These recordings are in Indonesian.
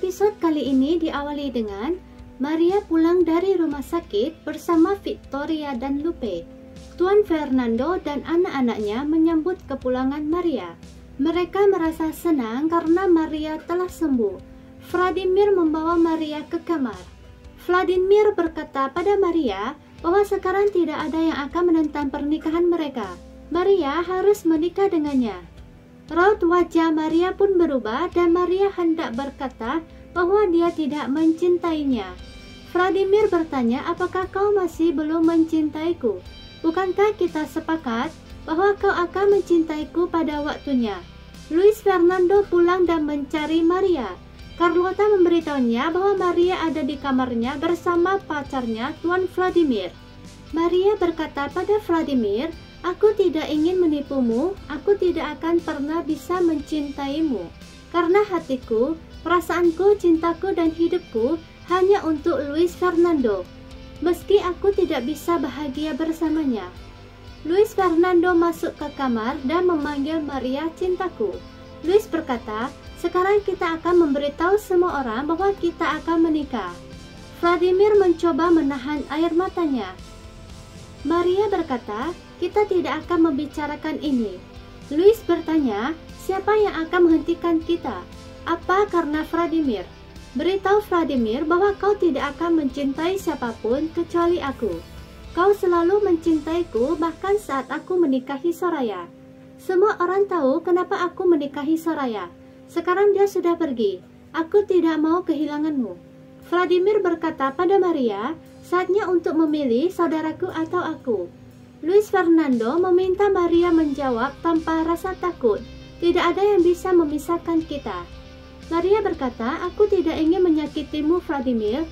Episode kali ini diawali dengan Maria pulang dari rumah sakit bersama Victoria dan Lupe. Tuan Fernando dan anak-anaknya menyambut kepulangan Maria. Mereka merasa senang karena Maria telah sembuh. Vladimir membawa Maria ke kamar. Vladimir berkata pada Maria bahwa sekarang tidak ada yang akan menentang pernikahan mereka. Maria harus menikah dengannya. Raut wajah Maria pun berubah dan Maria hendak berkata bahwa dia tidak mencintainya. Vladimir bertanya, apakah kau masih belum mencintaiku? Bukankah kita sepakat bahwa kau akan mencintaiku pada waktunya? Luis Fernando pulang dan mencari Maria. Carlota memberitahunya bahwa Maria ada di kamarnya bersama pacarnya, Tuan Vladimir. Maria berkata pada Vladimir, aku tidak ingin menipumu, aku tidak akan pernah bisa mencintaimu. Karena hatiku, perasaanku, cintaku, dan hidupku hanya untuk Luis Fernando. Meski aku tidak bisa bahagia bersamanya. Luis Fernando masuk ke kamar dan memanggil Maria cintaku. Luis berkata, sekarang kita akan memberitahu semua orang bahwa kita akan menikah. Vladimir mencoba menahan air matanya. Maria berkata, kita tidak akan membicarakan ini. Luis bertanya, siapa yang akan menghentikan kita? Apa karena Vladimir? Beritahu Vladimir bahwa kau tidak akan mencintai siapapun kecuali aku. Kau selalu mencintaiku bahkan saat aku menikahi Soraya. Semua orang tahu kenapa aku menikahi Soraya. Sekarang dia sudah pergi. Aku tidak mau kehilanganmu. Vladimir berkata pada Maria, saatnya untuk memilih saudaraku atau aku. Luis Fernando meminta Maria menjawab tanpa rasa takut. Tidak ada yang bisa memisahkan kita. Maria berkata, aku tidak ingin menyakitimu, Vladimir.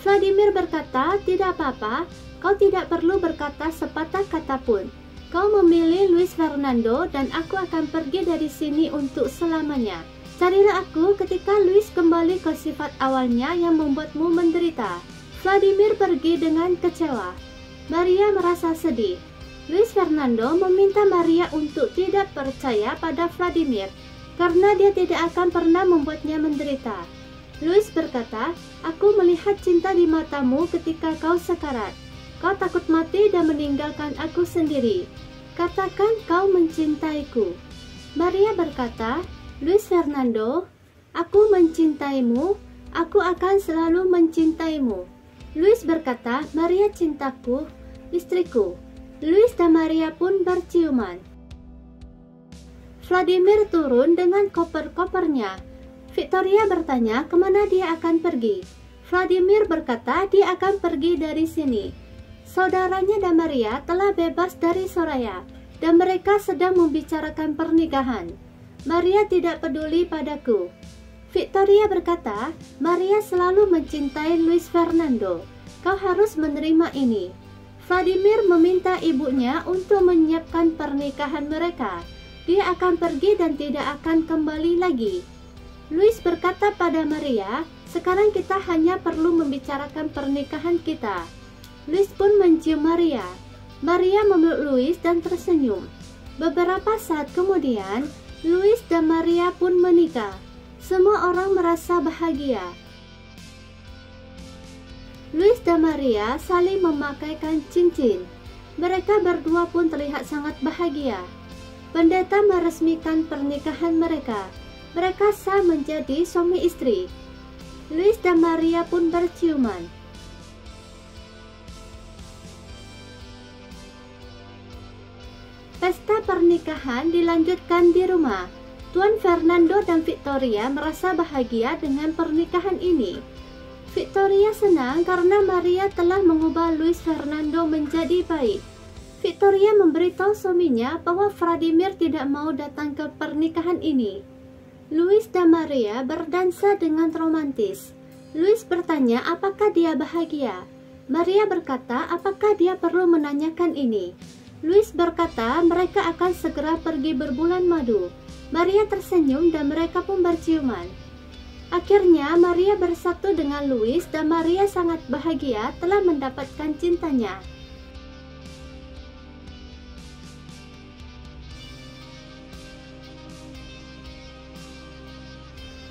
Vladimir berkata, tidak apa-apa. Kau tidak perlu berkata sepatah kata pun. Kau memilih Luis Fernando dan aku akan pergi dari sini untuk selamanya. Carilah aku ketika Luis kembali ke sifat awalnya yang membuatmu menderita. Vladimir pergi dengan kecewa. Maria merasa sedih. Luis Fernando meminta Maria untuk tidak percaya pada Vladimir karena dia tidak akan pernah membuatnya menderita. Luis berkata, aku melihat cinta di matamu ketika kau sekarat. Kau takut mati dan meninggalkan aku sendiri. Katakan kau mencintaiku. Maria berkata, Luis Fernando, aku mencintaimu, aku akan selalu mencintaimu. Luis berkata, Maria cintaku, istriku. Luis dan Maria pun berciuman. Vladimir turun dengan koper-kopernya. Victoria bertanya kemana dia akan pergi. Vladimir berkata dia akan pergi dari sini. Saudaranya dan Maria telah bebas dari Soraya dan mereka sedang membicarakan pernikahan. Maria tidak peduli padaku. Victoria berkata, Maria selalu mencintai Luis Fernando. Kau harus menerima ini. Vladimir meminta ibunya untuk menyiapkan pernikahan mereka. Dia akan pergi dan tidak akan kembali lagi. Luis berkata pada Maria, sekarang kita hanya perlu membicarakan pernikahan kita. Luis pun mencium Maria. Maria memeluk Luis dan tersenyum. Beberapa saat kemudian, Luis dan Maria pun menikah. Semua orang merasa bahagia. Luis dan Maria saling memakaikan cincin. Mereka berdua pun terlihat sangat bahagia. Pendeta meresmikan pernikahan mereka. Mereka sah menjadi suami istri. Luis dan Maria pun berciuman. Pesta pernikahan dilanjutkan di rumah. Tuan Fernando dan Victoria merasa bahagia dengan pernikahan ini. Victoria senang karena Maria telah mengubah Luis Fernando menjadi baik. Victoria memberitahu suaminya bahwa Vladimir tidak mau datang ke pernikahan ini. Luis dan Maria berdansa dengan romantis. Luis bertanya apakah dia bahagia. Maria berkata apakah dia perlu menanyakan ini. Luis berkata mereka akan segera pergi berbulan madu. Maria tersenyum dan mereka pun berciuman. Akhirnya Maria bersatu dengan Luis dan Maria sangat bahagia telah mendapatkan cintanya.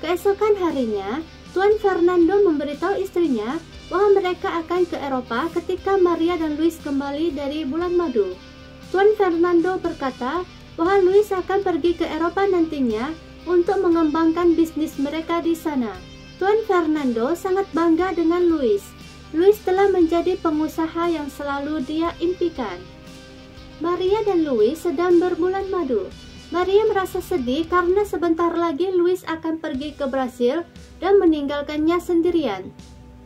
Keesokan harinya, Tuan Fernando memberitahu istrinya bahwa mereka akan ke Eropa ketika Maria dan Luis kembali dari bulan madu. Tuan Fernando berkata bahwa Luis akan pergi ke Eropa nantinya untuk mengembangkan bisnis mereka di sana. Tuan Fernando sangat bangga dengan Luis. Luis telah menjadi pengusaha yang selalu dia impikan. Maria dan Luis sedang berbulan madu. Maria merasa sedih karena sebentar lagi Luis akan pergi ke Brasil dan meninggalkannya sendirian.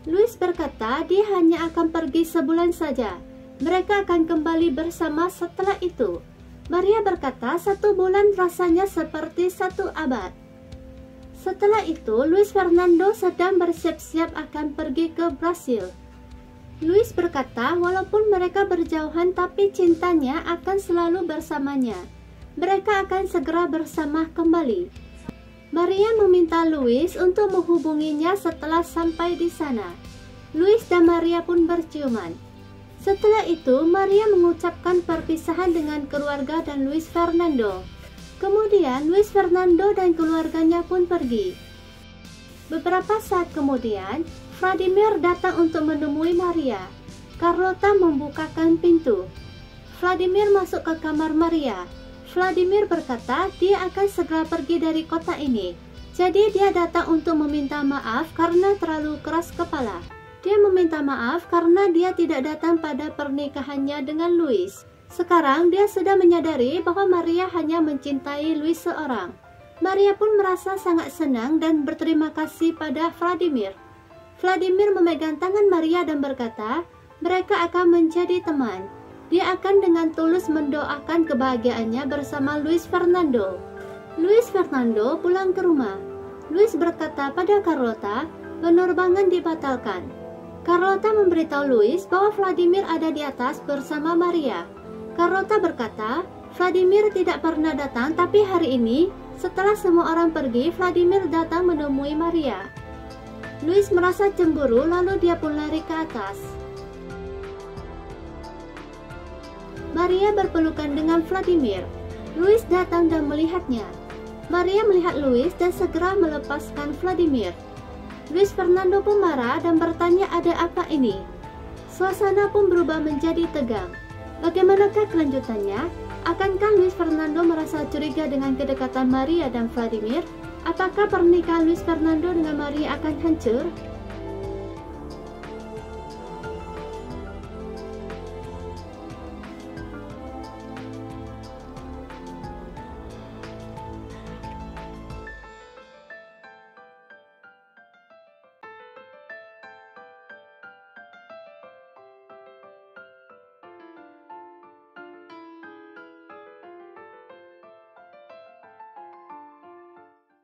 Luis berkata dia hanya akan pergi sebulan saja. Mereka akan kembali bersama setelah itu. Maria berkata 1 bulan rasanya seperti 1 abad. Setelah itu, Luis Fernando sedang bersiap-siap akan pergi ke Brasil. Luis berkata walaupun mereka berjauhan tapi cintanya akan selalu bersamanya. Mereka akan segera bersama kembali. Maria meminta Luis untuk menghubunginya setelah sampai di sana. Luis dan Maria pun berciuman. Setelah itu, Maria mengucapkan perpisahan dengan keluarga dan Luis Fernando. Kemudian, Luis Fernando dan keluarganya pun pergi. Beberapa saat kemudian, Vladimir datang untuk menemui Maria. Carlota membukakan pintu. Vladimir masuk ke kamar Maria. Vladimir berkata dia akan segera pergi dari kota ini. Jadi dia datang untuk meminta maaf karena terlalu keras kepala. Dia meminta maaf karena dia tidak datang pada pernikahannya dengan Luis. Sekarang dia sudah menyadari bahwa Maria hanya mencintai Luis seorang. Maria pun merasa sangat senang dan berterima kasih pada Vladimir. Vladimir memegang tangan Maria dan berkata, mereka akan menjadi teman. Dia akan dengan tulus mendoakan kebahagiaannya bersama Luis Fernando. Luis Fernando pulang ke rumah. Luis berkata pada Carlota, penerbangan dibatalkan. Carlota memberitahu Luis bahwa Vladimir ada di atas bersama Maria. Carlota berkata, Vladimir tidak pernah datang, tapi hari ini, setelah semua orang pergi, Vladimir datang menemui Maria. Luis merasa cemburu, lalu dia pun lari ke atas. Maria berpelukan dengan Vladimir. Luis datang dan melihatnya. Maria melihat Luis dan segera melepaskan Vladimir. Luis Fernando pun marah dan bertanya ada apa ini. Suasana pun berubah menjadi tegang. Bagaimanakah kelanjutannya? Akankah Luis Fernando merasa curiga dengan kedekatan Maria dan Vladimir? Apakah pernikahan Luis Fernando dengan Maria akan hancur?